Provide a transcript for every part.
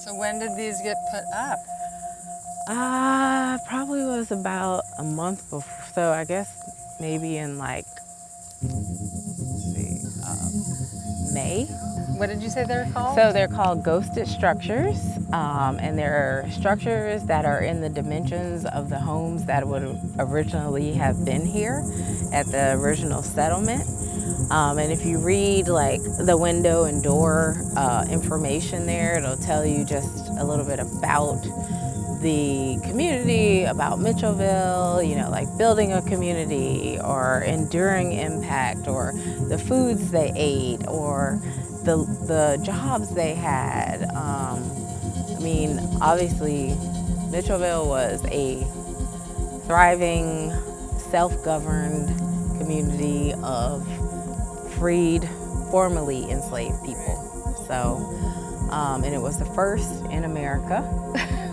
So when did these get put up? Probably was about a month before. So I guess maybe in like, let's see, May. What did you say they're called? So they're called ghosted structures, and they're structures that are in the dimensions of the homes that would originally have been here at the original settlement. And if you read like the window and door information there, it'll tell you just a little bit about the community, about Mitchelville, you know, like building a community or enduring impact, or the foods they ate, or the jobs they had. I mean, obviously, Mitchelville was a thriving, self-governed community of freed, formerly enslaved people. So, and it was the first in America,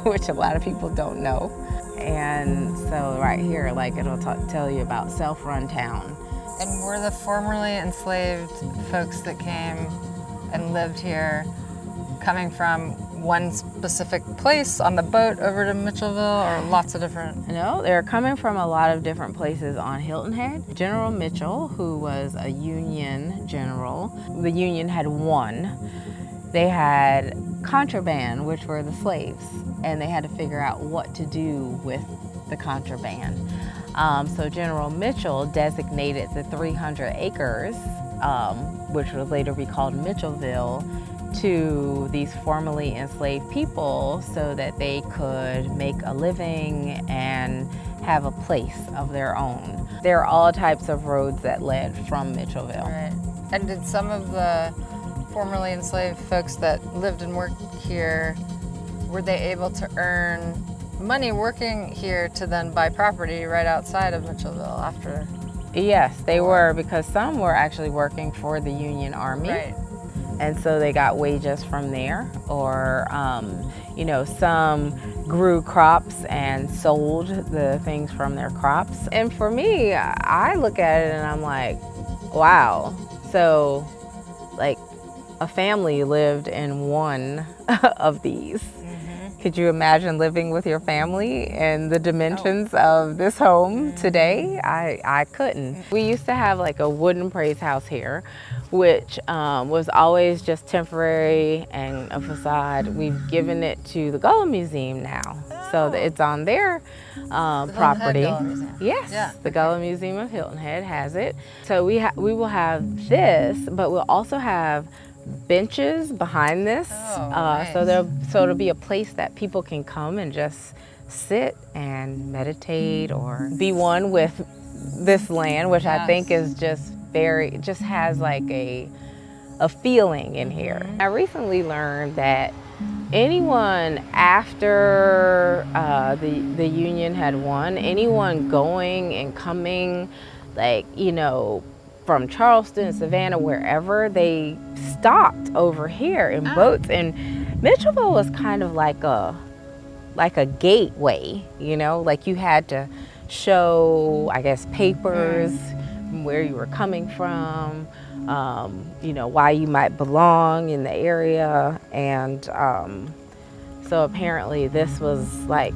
which a lot of people don't know. And so right here, like it'll tell you about self-run town. And were the formerly enslaved folks that came and lived here coming from one specific place on the boat over to Mitchelville, or lots of different? No, they're coming from a lot of different places on Hilton Head. General Mitchell, who was a Union general, the Union had won. They had contraband, which were the slaves, and they had to figure out what to do with the contraband. So General Mitchell designated the 300 acres, which would later be called Mitchelville, to these formerly enslaved people so that they could make a living and have a place of their own. There are all types of roads that led from Mitchelville. Right. And did some of the formerly enslaved folks that lived and worked here, were they able to earn money working here to then buy property right outside of Mitchelville after? Yes, they were, because some were actually working for the Union Army. Right. And so they got wages from there, or, you know, some grew crops and sold the things from their crops. And for me, I look at it and I'm like, wow. So, like, a family lived in one of these. Could you imagine living with your family and the dimensions of this home today? I couldn't. We used to have like a wooden praise house here, which was always just temporary and a facade. We've given it to the Lola Museum now, so that it's on their property. Yes, Yeah. the Lola Museum of Hilton Head has it. So we will have this, but we'll also have benches behind this, nice. So it'll be a place that people can come and just sit and meditate or be one with this land, which I think is just just has like a feeling in here. I recently learned that anyone after the Union had won, anyone going and coming, like, you know, from Charleston, Savannah, wherever, they stopped over here in boats. And Mitchelville was kind of like a gateway, you know, like you had to show, I guess, papers, where you were coming from, you know, why you might belong in the area. And so apparently this was like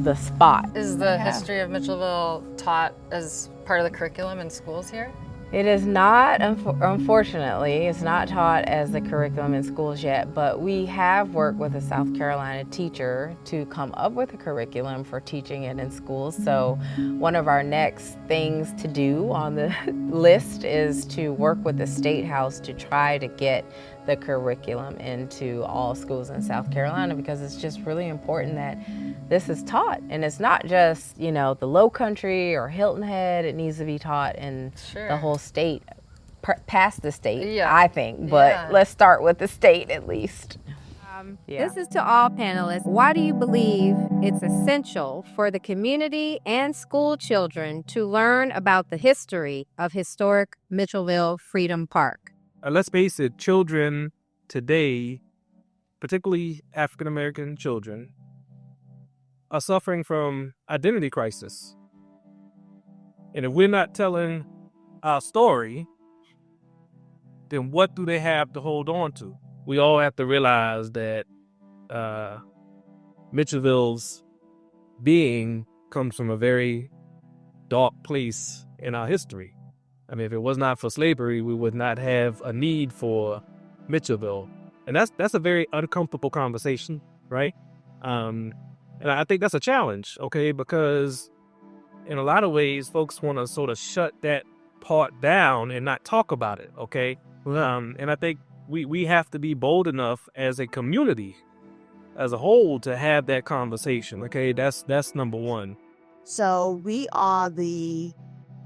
the spot. Is the history of Mitchelville taught as part of the curriculum in schools here? It is not, unfortunately, it's not taught as the curriculum in schools yet, but we have worked with a South Carolina teacher to come up with a curriculum for teaching it in schools. So one of our next things to do on the list is to work with the State House to try to get the curriculum into all schools in South Carolina, because it's just really important that this is taught. And it's not just, you know, the Low Country or Hilton Head. It needs to be taught in the whole state, past the state, I think. But let's start with the state at least. This is to all panelists. Why do you believe it's essential for the community and school children to learn about the history of historic Mitchelville Freedom Park? Let's face it, children today, particularly African American children, are suffering from identity crisis. And if we're not telling our story, then what do they have to hold on to? We all have to realize that Mitchelville's being comes from a very dark place in our history. I mean, if it was not for slavery, we would not have a need for Mitchelville. And that's a very uncomfortable conversation, right? And I think that's a challenge, okay? Because in a lot of ways, folks want to sort of shut that part down and not talk about it, okay? And I think we have to be bold enough as a community, as a whole, to have that conversation, okay? That's number one. So we are the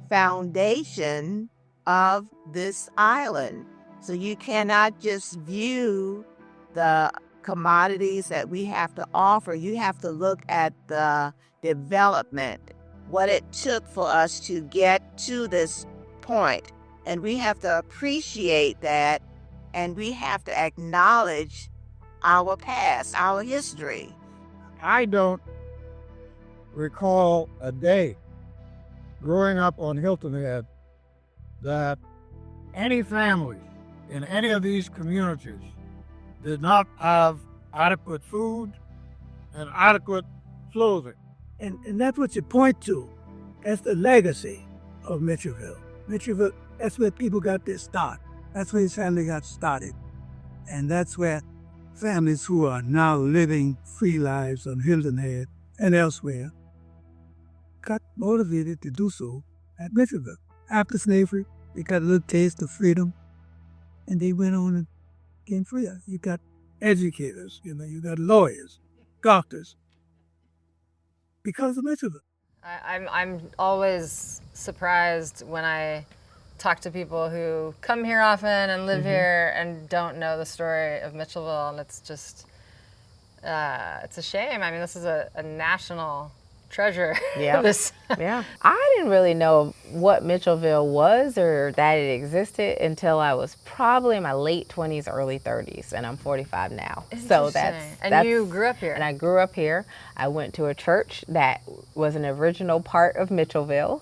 foundation of this island. So you cannot just view the commodities that we have to offer. You have to look at the development, what it took for us to get to this point. And we have to appreciate that, and we have to acknowledge our past, our history. I don't recall a day growing up on Hilton Head that any family in any of these communities did not have adequate food and adequate clothing. And that's what you point to as the legacy of Mitchelville. Mitchelville, that's where people got their start. That's where his family got started. And that's where families who are now living free lives on Hilton Head and elsewhere got motivated to do so at Mitchelville. After slavery, they got a little taste of freedom, and they went on and became free. You got educators, you got lawyers, doctors, because of Mitchelville. I'm always surprised when I talk to people who come here often and live here and don't know the story of Mitchelville, and it's just, it's a shame. I mean, this is a national treasure. Yeah. Yeah. I didn't really know what Mitchelville was or that it existed until I was probably in my late 20s, early 30s, and I'm 45 now. So that's you grew up here. And I grew up here. I went to a church that was an original part of Mitchelville,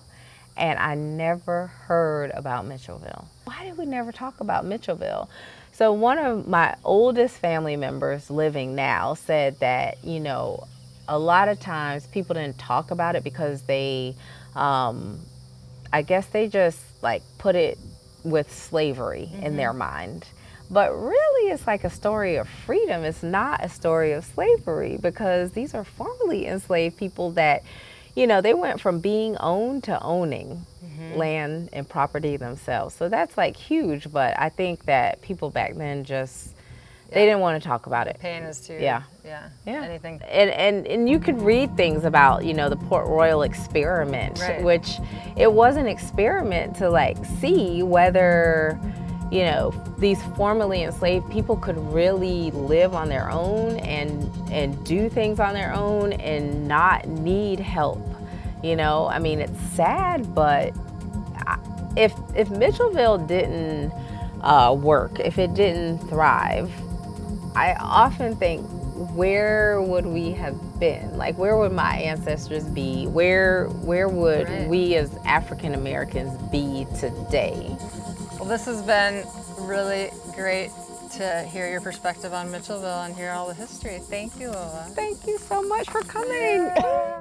and I never heard about Mitchelville. Why did we never talk about Mitchelville? So one of my oldest family members living now said that, a lot of times people didn't talk about it because they, I guess they just put it with slavery in their mind. But really it's like a story of freedom. It's not a story of slavery, because these are formerly enslaved people that, they went from being owned to owning land and property themselves. So that's huge, but I think that people back then they didn't want to talk about it. Pain is too. Yeah. Anything. And you could read things about, the Port Royal experiment, which it was an experiment to see whether, these formerly enslaved people could really live on their own and do things on their own and not need help. I mean, it's sad, but if Mitchelville didn't work, if it didn't thrive, I often think, where would we have been? Where would my ancestors be? Where would we as African Americans be today? Well, this has been really great to hear your perspective on Mitchelville and hear all the history. Thank you, Lola. Thank you so much for coming. Yeah.